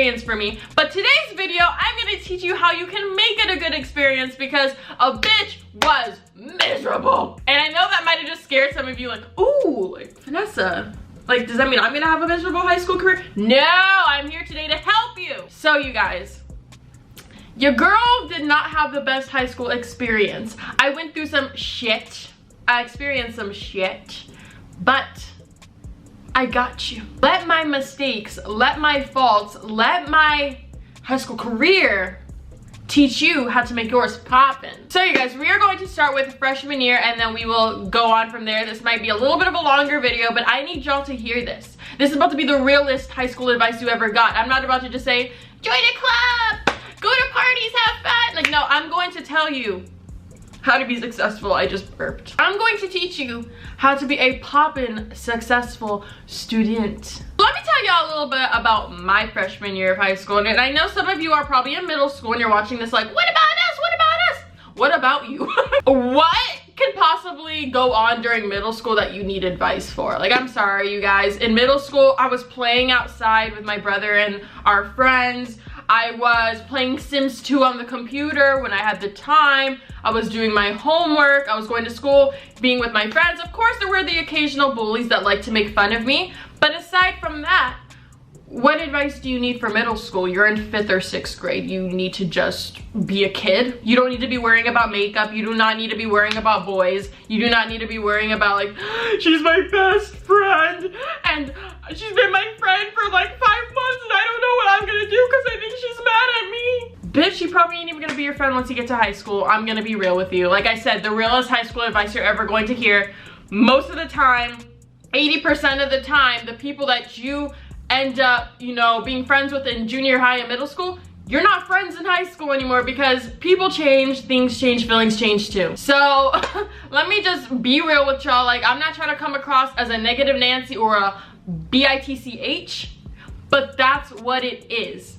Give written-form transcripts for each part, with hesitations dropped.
experience for me. But today's video, I'm gonna teach you how you can make it a good experience because a bitch was miserable. And I know that might have just scared some of you, like, ooh, like, Vanessa, like, does that mean I'm gonna have a miserable high school career? No, I'm here today to help you. So you guys, your girl did not have the best high school experience. I went through some shit. I experienced some shit, but I got you. Let my mistakes, let my faults, let my high school career teach you how to make yours poppin'. So you guys, we are going to start with freshman year and then we will go on from there. This might be a little bit of a longer video, but I need y'all to hear this. This is about to be the realest high school advice you ever got. I'm not about to just say, join a club, go to parties, have fun. Like, no, I'm going to tell you how to be successful. I just burped. I'm going to teach you how to be a poppin' successful student. Let me tell y'all a little bit about my freshman year of high school. And I know some of you are probably in middle school and you're watching this like, what about us? What about us? What about you? What could possibly go on during middle school that you need advice for? Like, I'm sorry, you guys. In middle school, I was playing outside with my brother and our friends. I was playing Sims 2 on the computer when I had the time. I was doing my homework. I was going to school, being with my friends. Of course, there were the occasional bullies that like to make fun of me. But aside from that, what advice do you need for middle school? You're in 5th or 6th grade. You need to just be a kid. You don't need to be worrying about makeup. You do not need to be worrying about boys. You do not need to be worrying about, like, she's my best friend and she's been my friend for like 5 months and I don't know what I'm gonna do because I think she's mad at me. Bitch, she probably ain't even gonna be your friend once you get to high school. I'm gonna be real with you. Like I said, the realest high school advice you're ever going to hear. Most of the time, 80% of the time, the people that you end up, you know, being friends with in junior high and middle school, you're not friends in high school anymore because people change, things change, feelings change too. So let me just be real with y'all. Like, I'm not trying to come across as a negative Nancy or a bitch, but that's what it is.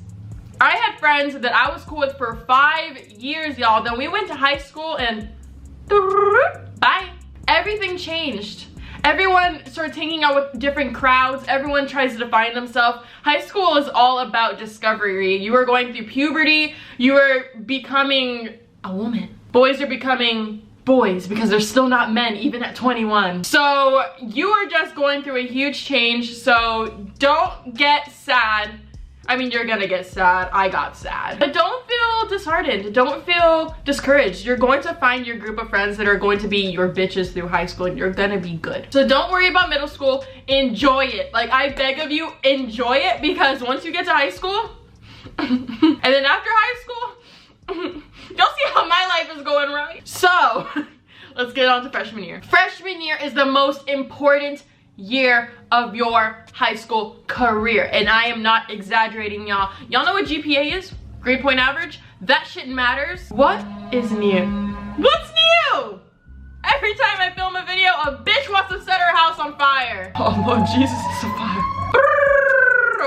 I had friends that I was cool with for 5 years, y'all. Then we went to high school and bye. Everything changed. Everyone starts hanging out with different crowds. Everyone tries to define themselves. High school is all about discovery. You are going through puberty. You are becoming a woman. Boys are becoming boys because they're still not men even at 21. So you are just going through a huge change. So don't get sad. I mean, you're gonna get sad. I got sad. But don't feel disheartened. Don't feel discouraged. You're going to find your group of friends that are going to be your bitches through high school and you're gonna be good. So don't worry about middle school. Enjoy it. Like, I beg of you, enjoy it because once you get to high school, and then after high school, you'll see how my life is going, right? So, let's get on to freshman year. Freshman year is the most important year of your high school career, and I am not exaggerating, y'all. Y'all know what GPA is? Grade point average? That shit matters. What is new? What's new? Every time I film a video, a bitch wants to set her house on fire. Oh Lord Jesus, it's on fire.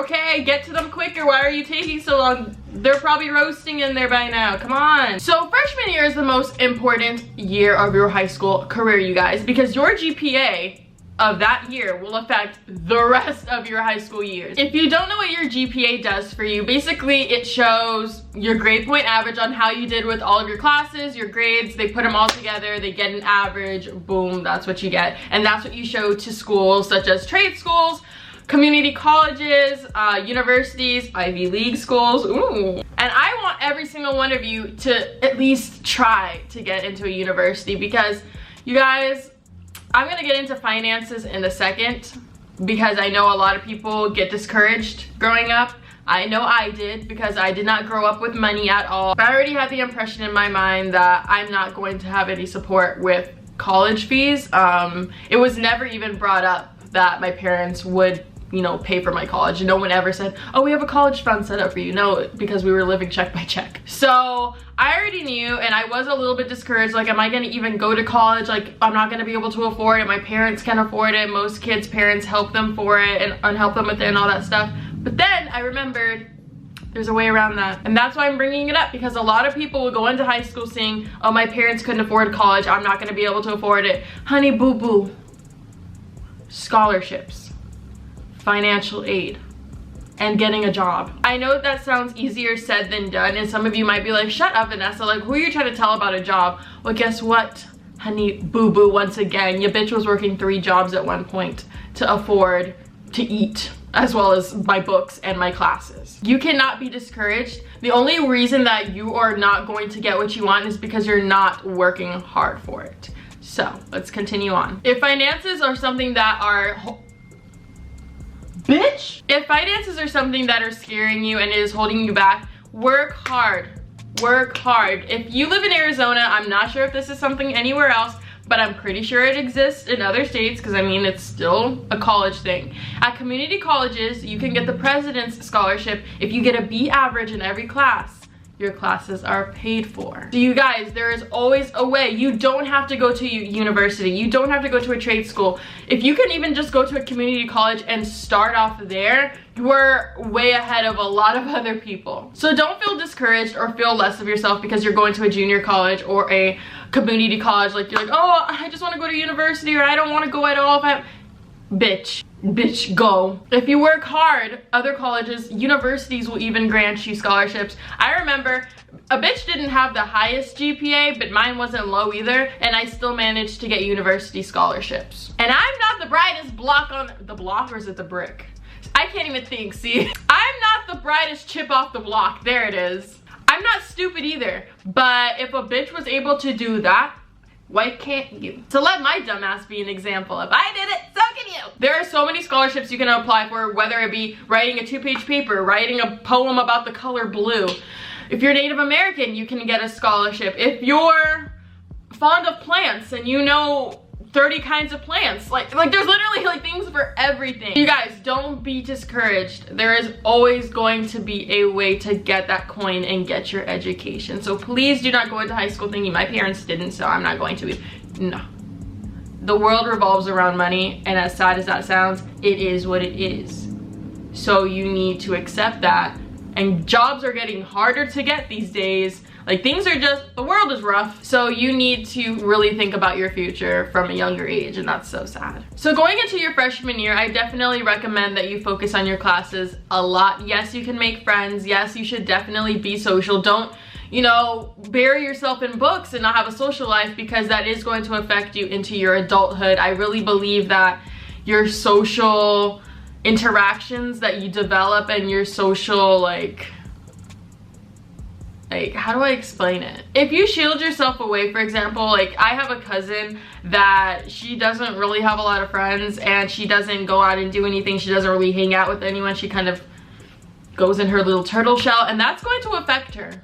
Okay, get to them quicker. Why are you taking so long? They're probably roasting in there by now. Come on. So freshman year is the most important year of your high school career, you guys, because your GPA of that year will affect the rest of your high school years. If you don't know what your GPA does for you, basically it shows your grade point average on how you did with all of your classes, your grades. They put them all together, they get an average, boom, that's what you get. And that's what you show to schools such as trade schools, community colleges, universities, Ivy League schools, ooh. And I want every single one of you to at least try to get into a university because, you guys, I'm gonna get into finances in a second because I know a lot of people get discouraged growing up. I know I did because I did not grow up with money at all. I already had the impression in my mind that I'm not going to have any support with college fees. It was never even brought up that my parents would, you know, pay for my college. No one ever said, oh, we have a college fund set up for you. No, because we were living check by check. So I already knew, and I was a little bit discouraged. Like, am I gonna even go to college? Like, I'm not gonna be able to afford it. My parents can afford it. Most kids' parents help them for it and help them with it and all that stuff. But then I remembered there's a way around that. And that's why I'm bringing it up, because a lot of people will go into high school saying, oh, my parents couldn't afford college. I'm not gonna be able to afford it. Honey boo boo. Scholarships, financial aid, and getting a job. I know that sounds easier said than done, and some of you might be like, shut up, Vanessa, like, who are you trying to tell about a job? Well, guess what, honey boo-boo, once again, your bitch was working 3 jobs at one point to afford to eat, as well as my books and my classes. You cannot be discouraged. The only reason that you are not going to get what you want is because you're not working hard for it. So, let's continue on. If finances are something that are Bitch! If finances are something that are scaring you and is holding you back, work hard. Work hard. If you live in Arizona, I'm not sure if this is something anywhere else, but I'm pretty sure it exists in other states because I mean, it's still a college thing. At community colleges, you can get the President's Scholarship if you get a B average in every class. Your classes are paid for. So you guys, there is always a way. You don't have to go to university. You don't have to go to a trade school. If you can even just go to a community college and start off there, you are way ahead of a lot of other people. So don't feel discouraged or feel less of yourself because you're going to a junior college or a community college. Like you're like, oh, I just want to go to university, or I don't want to go at all. Bitch, go. If you work hard, other colleges, universities will even grant you scholarships. I remember a bitch didn't have the highest GPA, but mine wasn't low either, and I still managed to get university scholarships. And I'm not the brightest block on the block, or is it the brick? I can't even think, see? I'm not the brightest chip off the block. There it is. I'm not stupid either, but if a bitch was able to do that, why can't you? So let my dumbass be an example. If I did it, so can you. There are so many scholarships you can apply for, whether it be writing a 2-page paper, writing a poem about the color blue. If you're Native American, you can get a scholarship. If you're fond of plants and you know 30 kinds of plants, like there's literally like things for everything. You guys, don't be discouraged. There is always going to be a way to get that coin and get your education. So please do not go into high school thinking my parents didn't, so I'm not going to be. No. The world revolves around money, and as sad as that sounds, it is what it is. So you need to accept that. And jobs are getting harder to get these days. Like things are just, the world is rough. So you need to really think about your future from a younger age, and that's so sad. So going into your freshman year, I definitely recommend that you focus on your classes a lot. Yes, you can make friends. Yes, you should definitely be social. Don't, you know, bury yourself in books and not have a social life, because that is going to affect you into your adulthood. I really believe that your social interactions that you develop and your social like how do I explain it? If you shield yourself away, for example, like I have a cousin that she doesn't really have a lot of friends and she doesn't go out and do anything. She doesn't really hang out with anyone. She kind of goes in her little turtle shell, and that's going to affect her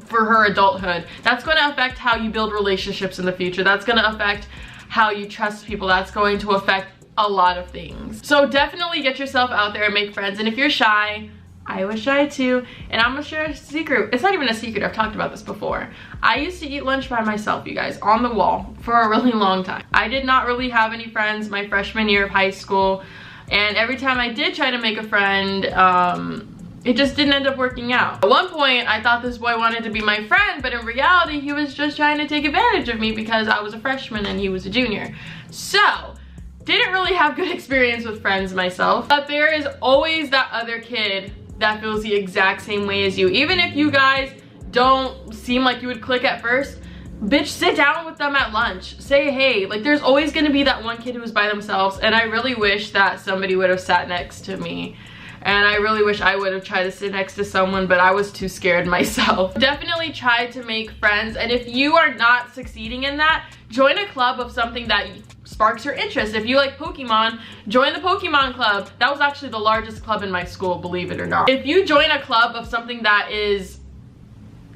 for her adulthood. That's going to affect how you build relationships in the future. That's going to affect how you trust people. That's going to affect a lot of things. So definitely get yourself out there and make friends. And if you're shy, I was shy too, and I'm gonna share a secret. It's not even a secret, I've talked about this before. I used to eat lunch by myself, you guys, on the wall for a really long time. I did not really have any friends my freshman year of high school, and every time I did try to make a friend, it just didn't end up working out. At one point, I thought this boy wanted to be my friend, but in reality, he was just trying to take advantage of me because I was a freshman and he was a junior. So, didn't really have good experience with friends myself, but there is always that other kid that feels the exact same way as you. Even if you guys don't seem like you would click at first, bitch, sit down with them at lunch. Say hey. Like there's always gonna be that one kid who's by themselves, and I really wish that somebody would have sat next to me. And I really wish I would have tried to sit next to someone, but I was too scared myself. Definitely try to make friends, and if you are not succeeding in that, join a club of something that sparks your interest. If you like Pokemon, join the Pokemon club. That was actually the largest club in my school, believe it or not. If you join a club of something that is,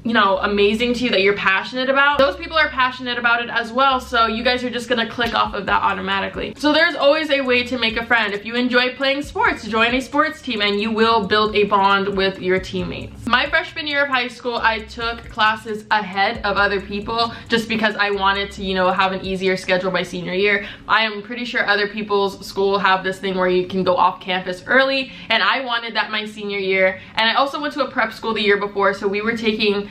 you know, amazing to you, that you're passionate about, those people are passionate about it as well, so you guys are just gonna click off of that automatically. So there's always a way to make a friend. If you enjoy playing sports, join a sports team and you will build a bond with your teammates. My freshman year of high school, I took classes ahead of other people just because I wanted to, you know, have an easier schedule by senior year. I am pretty sure other people's school have this thing where you can go off campus early, and I wanted that my senior year. And I also went to a prep school the year before, so we were taking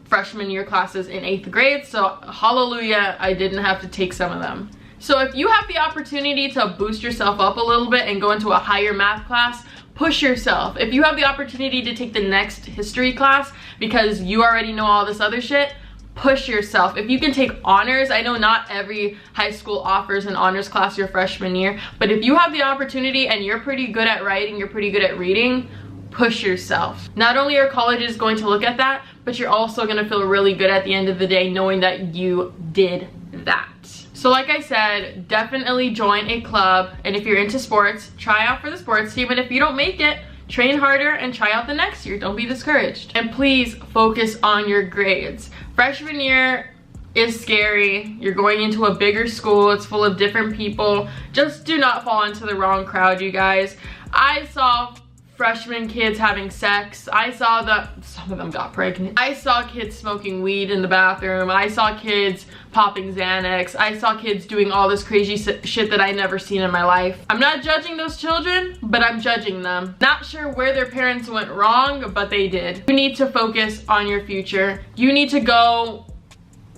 freshman year classes in 8th grade, so hallelujah, I didn't have to take some of them. So if you have the opportunity to boost yourself up a little bit and go into a higher math class, push yourself. If you have the opportunity to take the next history class because you already know all this other shit, push yourself. If you can take honors, I know not every high school offers an honors class your freshman year, but if you have the opportunity and you're pretty good at writing, you're pretty good at reading, push yourself. Not only are colleges going to look at that, but you're also gonna feel really good at the end of the day knowing that you did that. So like I said, definitely join a club, and if you're into sports, try out for the sports team, and if you don't make it, train harder and try out the next year. Don't be discouraged. And please focus on your grades. Freshman year is scary. You're going into a bigger school. It's full of different people. Just do not fall into the wrong crowd, you guys. I saw freshman kids having sex. I saw that some of them got pregnant. I saw kids smoking weed in the bathroom. I saw kids popping Xanax. I saw kids doing all this crazy shit that I never seen in my life. I'm not judging those children, but I'm judging them. Not sure where their parents went wrong, but they did. You need to focus on your future. You need to go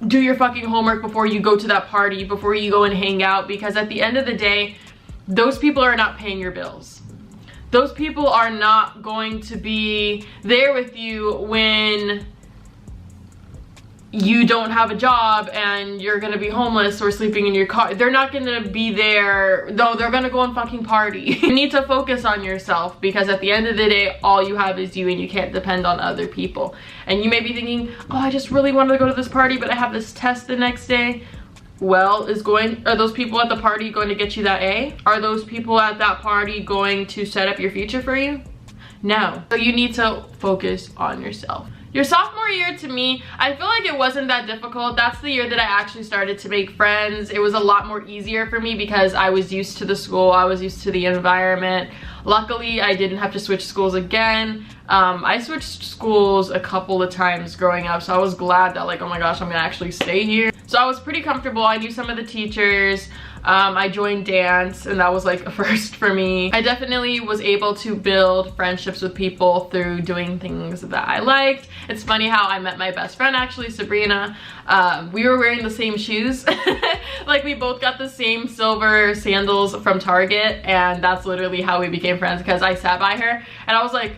do your fucking homework before you go to that party, before you go and hang out, because at the end of the day, those people are not paying your bills. Those people are not going to be there with you when you don't have a job and you're gonna be homeless or sleeping in your car. They're not gonna be there. No, they're gonna go and fucking party. You need to focus on yourself, because at the end of the day, all you have is you, and you can't depend on other people. And you may be thinking, oh, I just really wanted to go to this party, but I have this test the next day. Well, are those people at the party going to get you that A? Are those people at that party going to set up your future for you? No. So you need to focus on yourself. Your sophomore year, to me, I feel like it wasn't that difficult. That's the year that I actually started to make friends. It was a lot more easier for me because I was used to the school. I was used to the environment. Luckily, I didn't have to switch schools again. I switched schools a couple of times growing up, so I was glad that, like, oh my gosh, I'm gonna actually stay here. So I was pretty comfortable. I knew some of the teachers. I joined dance, and that was like a first for me. I definitely was able to build friendships with people through doing things that I liked. It's funny how I met my best friend, actually, Sabrina. We were wearing the same shoes. Like, we both got the same silver sandals from Target, and that's literally how we became friends, because I sat by her and I was like,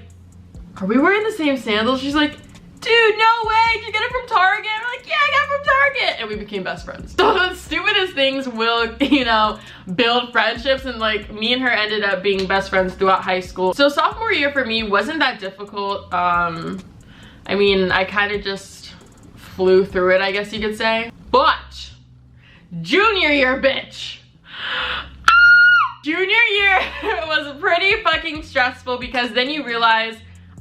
are we wearing the same sandals? She's like, dude, no way, did you get it from Target? We're like, yeah, I got it from Target. And we became best friends. So the stupidest things will, you know, build friendships, and like, me and her ended up being best friends throughout high school. So sophomore year for me wasn't that difficult. I mean, I kind of just flew through it, I guess you could say. But junior year, bitch. Junior year was pretty fucking stressful, because then you realize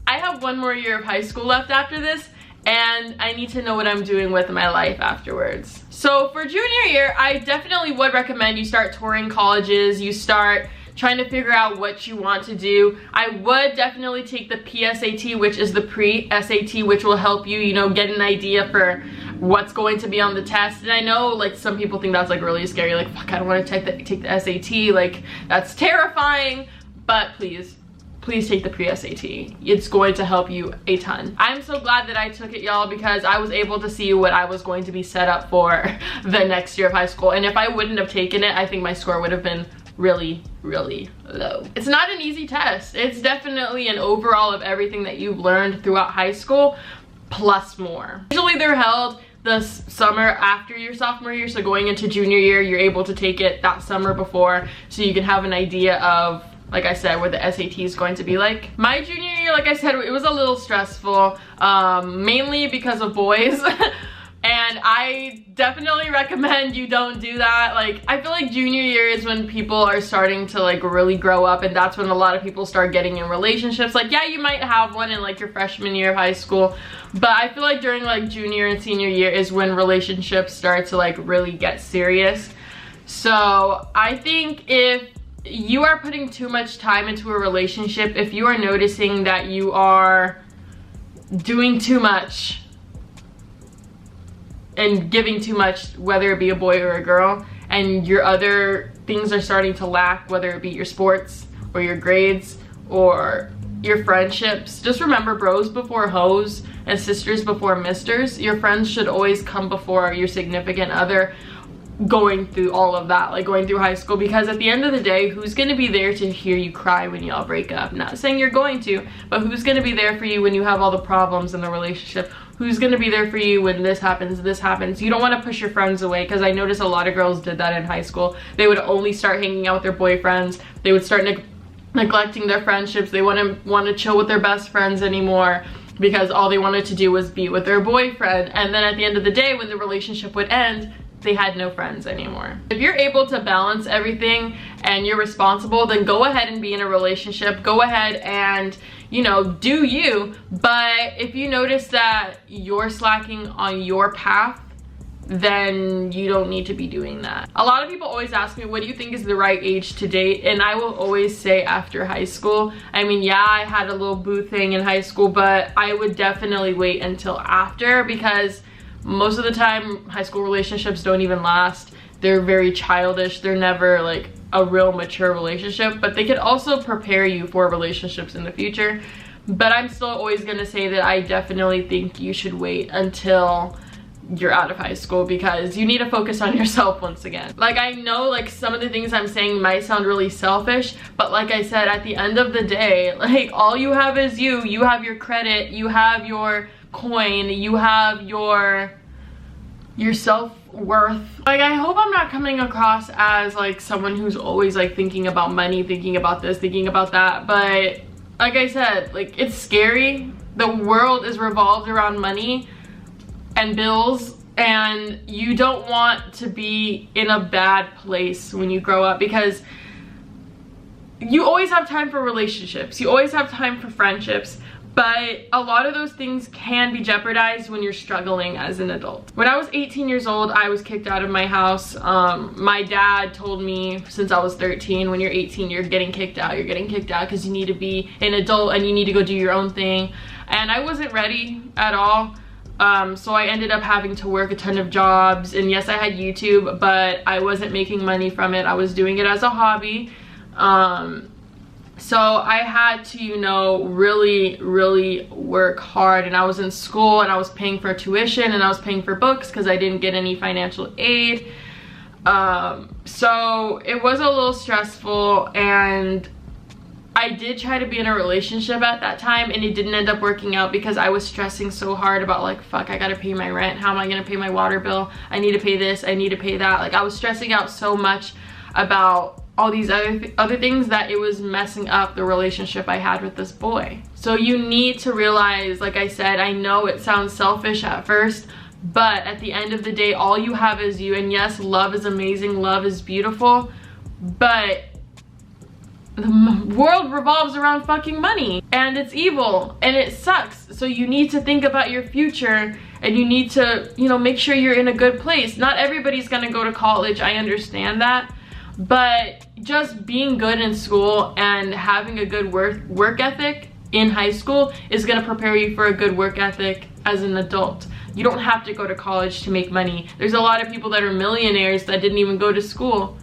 I have one more year of high school left after this, and I need to know what I'm doing with my life afterwards. So for junior year, I definitely would recommend you start touring colleges, you start trying to figure out what you want to do. I would definitely take the PSAT, which is the pre-SAT, which will help you, you know, get an idea for what's going to be on the test. And I know, like, some people think that's like really scary, like, fuck, I don't want to take the SAT, like, that's terrifying. But please take the pre-SAT. It's going to help you a ton. I'm so glad that I took it, y'all, because I was able to see what I was going to be set up for the next year of high school. And if I wouldn't have taken it, I think my score would have been really, really low. It's not an easy test. It's definitely an overall of everything that you've learned throughout high school, plus more. Usually they're held the summer after your sophomore year, so going into junior year, you're able to take it that summer before, so you can have an idea of, like I said, what the SAT is going to be like. My junior year, like I said, it was a little stressful, mainly because of boys. And I definitely recommend you don't do that. Like, I feel like junior year is when people are starting to like really grow up, and that's when a lot of people start getting in relationships. Like, yeah, you might have one in like your freshman year of high school, but I feel like during like junior and senior year is when relationships start to like really get serious. So I think if you are putting too much time into a relationship, if you are noticing that you are doing too much and giving too much, whether it be a boy or a girl, and your other things are starting to lack, whether it be your sports or your grades or your friendships, just remember, bros before hoes and sisters before misters. Your friends should always come before your significant other. going through all of that, like going through high school, because at the end of the day, who's going to be there to hear you cry when y'all break up? Not saying you're going to, but who's going to be there for you when you have all the problems in the relationship? Who's going to be there for you when this happens, this happens? You don't want to push your friends away, because I noticed a lot of girls did that in high school. They would only start hanging out with their boyfriends. They would start neglecting their friendships. They wouldn't want to chill with their best friends anymore, because all they wanted to do was be with their boyfriend. And then at the end of the day, when the relationship would end, they had no friends anymore. If you're able to balance everything and you're responsible, then go ahead and be in a relationship. Go ahead and, you know, do you. But if you notice that you're slacking on your path, then you don't need to be doing that. A lot of people always ask me, what do you think is the right age to date? And I will always say after high school. I mean, yeah, I had a little boo thing in high school, but I would definitely wait until after, because most of the time high school relationships don't even last. They're very childish. They're never like a real mature relationship, but they could also prepare you for relationships in the future. But I'm still always gonna say that I definitely think you should wait until you're out of high school, because you need to focus on yourself once again. Like, I know like some of the things I'm saying might sound really selfish, but like I said, at the end of the day, like, all you have is you have your credit, you have your coin, you have your self-worth. Like, I hope I'm not coming across as like someone who's always like thinking about money, thinking about this, thinking about that, but like I said, like, it's scary. The world is revolved around money and bills, and you don't want to be in a bad place when you grow up, because you always have time for relationships, you always have time for friendships, but a lot of those things can be jeopardized when you're struggling as an adult. When I was 18 years old, I was kicked out of my house. My dad told me since I was 13, when you're 18, you're getting kicked out. You're getting kicked out because you need to be an adult and you need to go do your own thing. And I wasn't ready at all. So I ended up having to work a ton of jobs, and yes, I had YouTube, but I wasn't making money from it. I was doing it as a hobby. So I had to, you know, really work hard, and I was in school and I was paying for tuition and I was paying for books because I didn't get any financial aid. So it was a little stressful, and I did try to be in a relationship at that time, and it didn't end up working out because I was stressing so hard about like, fuck, I gotta pay my rent. How am I gonna pay my water bill? I need to pay this, I need to pay that. Like, I was stressing out so much about all these other things that it was messing up the relationship I had with this boy. So you need to realize, like I said, I know it sounds selfish at first, but at the end of the day, all you have is you. And yes, love is amazing, love is beautiful, but the world revolves around fucking money, and it's evil and it sucks. So you need to think about your future, and you need to, you know, make sure you're in a good place. Not everybody's gonna go to college, I understand that, but just being good in school and having a good work ethic in high school is gonna prepare you for a good work ethic as an adult. You don't have to go to college to make money. There's a lot of people that are millionaires that didn't even go to school.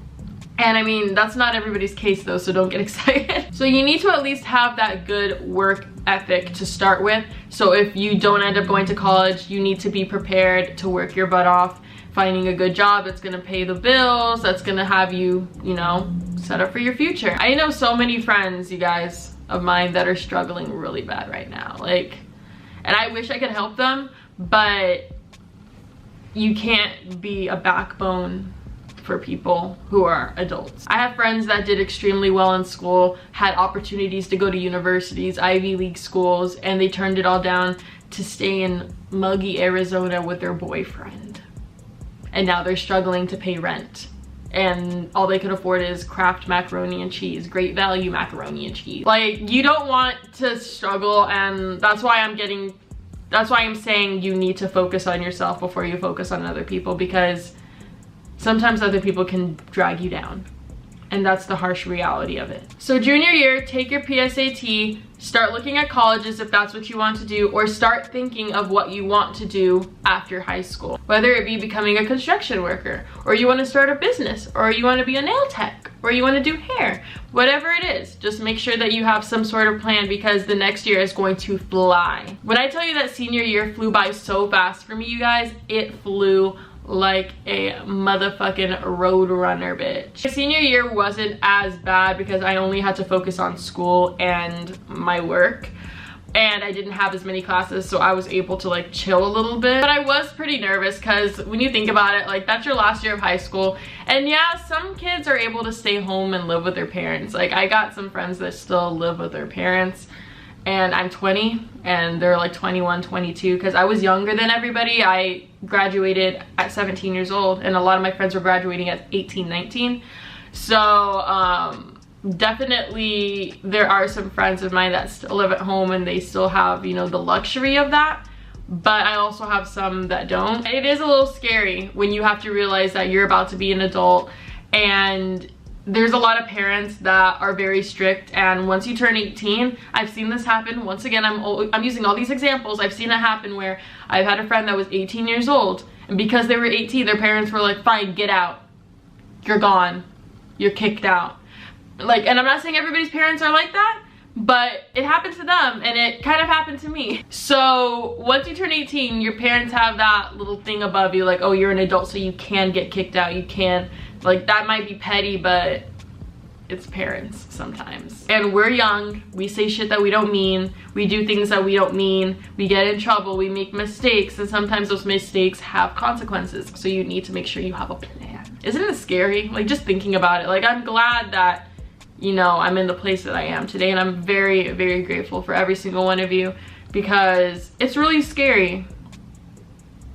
And I mean, that's not everybody's case though, so don't get excited. So you need to at least have that good work ethic to start with. So if you don't end up going to college, you need to be prepared to work your butt off, finding a good job that's gonna pay the bills, that's gonna have you, you know, set up for your future. I know so many friends, you guys, of mine that are struggling really bad right now. Like, and I wish I could help them, but you can't be a backbone for people who are adults. I have friends that did extremely well in school, had opportunities to go to universities, Ivy League schools, and they turned it all down to stay in muggy Arizona with their boyfriend. And now they're struggling to pay rent, and all they could afford is Kraft macaroni and cheese, Great Value macaroni and cheese. Like, you don't want to struggle, and that's why I'm saying you need to focus on yourself before you focus on other people, because sometimes other people can drag you down, and that's the harsh reality of it. So junior year, take your PSAT, start looking at colleges if that's what you want to do, or start thinking of what you want to do after high school. Whether it be becoming a construction worker, or you want to start a business, or you want to be a nail tech, or you want to do hair, whatever it is, just make sure that you have some sort of plan, because the next year is going to fly. When I tell you that senior year flew by so fast for me, you guys, it flew like a motherfucking road runner, bitch. My senior year wasn't as bad because I only had to focus on school and my work, and I didn't have as many classes, so I was able to like chill a little bit. But I was pretty nervous because when you think about it, like that's your last year of high school, and yeah, some kids are able to stay home and live with their parents. Like I got some friends that still live with their parents, and I'm 20 and they're like 21, 22 because I was younger than everybody. I graduated at 17 years old and a lot of my friends were graduating at 18, 19. So definitely there are some friends of mine that still live at home and they still have, you know, the luxury of that, but I also have some that don't. It is a little scary when you have to realize that you're about to be an adult, and there's a lot of parents that are very strict, and once you turn 18, I've seen this happen. Once again, I'm using all these examples. I've seen it happen where I've had a friend that was 18 years old, and because they were 18, their parents were like, fine, get out, you're gone, you're kicked out. Like, and I'm not saying everybody's parents are like that, but it happened to them and it kind of happened to me. So once you turn 18, your parents have that little thing above you, like, oh, you're an adult, so you can get kicked out, you can, like, that might be petty, but it's parents sometimes. And we're young, we say shit that we don't mean, we do things that we don't mean, we get in trouble, we make mistakes, and sometimes those mistakes have consequences. So you need to make sure you have a plan. Isn't it scary? Like, just thinking about it. Like, I'm glad that, you know, I'm in the place that I am today, and I'm very, very grateful for every single one of you, because it's really scary.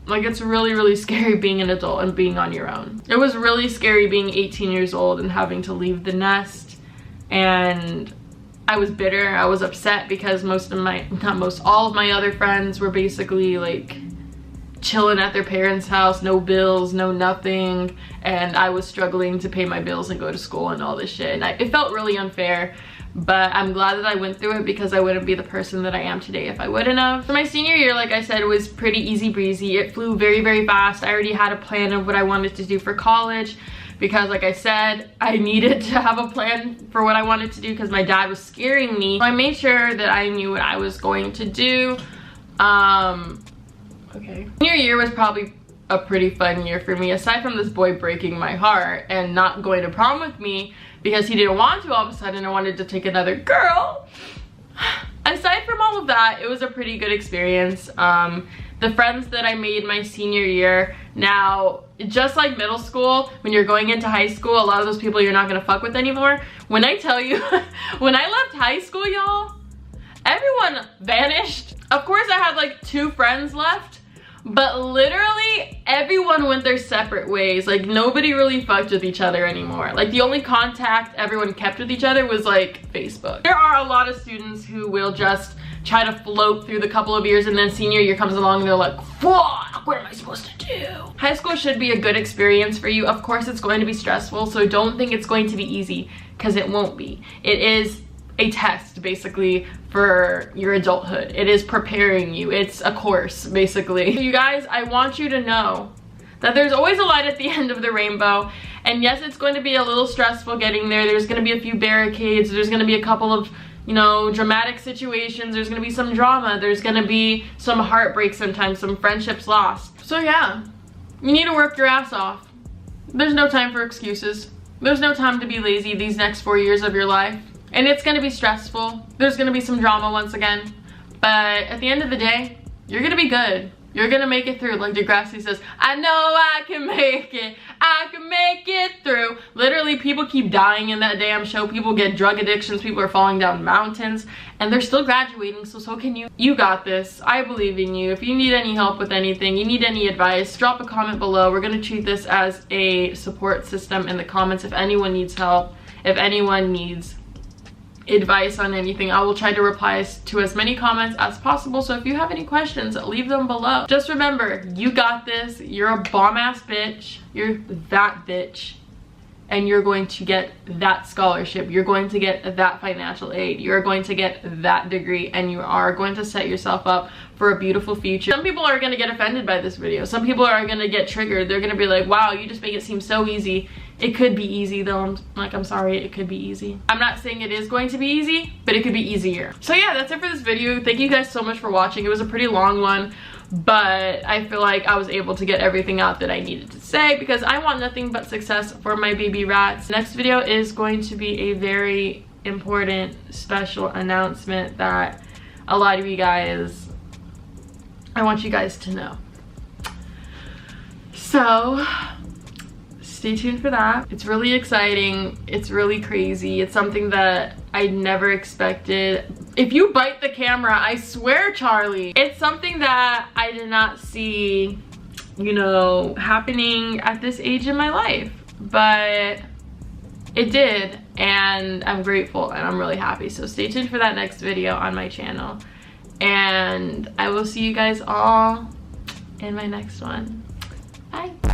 Like, it's really, really scary being an adult and being on your own. It was really scary being 18 years old and having to leave the nest, and I was bitter, I was upset because all of my other friends were basically like chilling at their parents' house, no bills, no nothing, and I was struggling to pay my bills and go to school and all this shit, and it felt really unfair, but I'm glad that I went through it because I wouldn't be the person that I am today if I wouldn't have. So my senior year, like I said, was pretty easy breezy. It flew very, very fast. I already had a plan of what I wanted to do for college because, like I said, I needed to have a plan for what I wanted to do because my dad was scaring me. So I made sure that I knew what I was going to do. Okay. Senior year was probably a pretty fun year for me, aside from this boy breaking my heart and not going to prom with me because he didn't want to all of a sudden and wanted to take another girl. Aside from all of that, it was a pretty good experience. The friends that I made my senior year, now, just like middle school, when you're going into high school, a lot of those people you're not gonna fuck with anymore. When I tell you, when I left high school, y'all, everyone vanished. Of course, I had like 2 friends left, but literally everyone went their separate ways. Like, nobody really fucked with each other anymore. Like, the only contact everyone kept with each other was like Facebook. There are a lot of students who will just try to float through the couple of years, and then senior year comes along and they're like, fuck, what am I supposed to do? High school should be a good experience for you. Of course, it's going to be stressful, so don't think it's going to be easy, because it won't be. It is a test, basically, for your adulthood. It is preparing you. It's a course, basically. So you guys, I want you to know that there's always a light at the end of the rainbow, and yes, it's going to be a little stressful getting there. There's going to be a few barricades. There's going to be a couple of, you know, dramatic situations. There's going to be some drama. There's going to be some heartbreak sometimes, some friendships lost. So yeah, you need to work your ass off. There's no time for excuses. There's no time to be lazy these next 4 years of your life. And it's gonna be stressful. There's gonna be some drama once again. But at the end of the day, you're gonna be good. You're gonna make it through. Like Degrassi says, I know I can make it. I can make it through. Literally, people keep dying in that damn show. People get drug addictions. People are falling down mountains. And they're still graduating, so can you. You got this. I believe in you. If you need any help with anything, you need any advice, drop a comment below. We're gonna treat this as a support system in the comments. If anyone needs help, if anyone needs advice on anything, I will try to reply to as many comments as possible. So if you have any questions, leave them below. Just remember, you got this. You're a bomb-ass bitch. You're that bitch. And you're going to get that scholarship. You're going to get that financial aid. You're going to get that degree. And you are going to set yourself up for a beautiful future. Some people are going to get offended by this video. Some people are going to get triggered. They're going to be like, wow, you just make it seem so easy. It could be easy though. I'm sorry, it could be easy. I'm not saying it is going to be easy, but it could be easier. So yeah, that's it for this video. Thank you guys so much for watching. It was a pretty long one, but I feel like I was able to get everything out that I needed to say because I want nothing but success for my baby rats. Next video is going to be a very important special announcement that a lot of you guys, I want you guys to know. So stay tuned for that. It's really exciting. It's really crazy. It's something that I never expected. If you bite the camera, I swear, Charlie, it's something that I did not see, you know, happening at this age in my life, but it did, and I'm grateful and I'm really happy. So stay tuned for that next video on my channel, and I will see you guys all in my next one. Bye.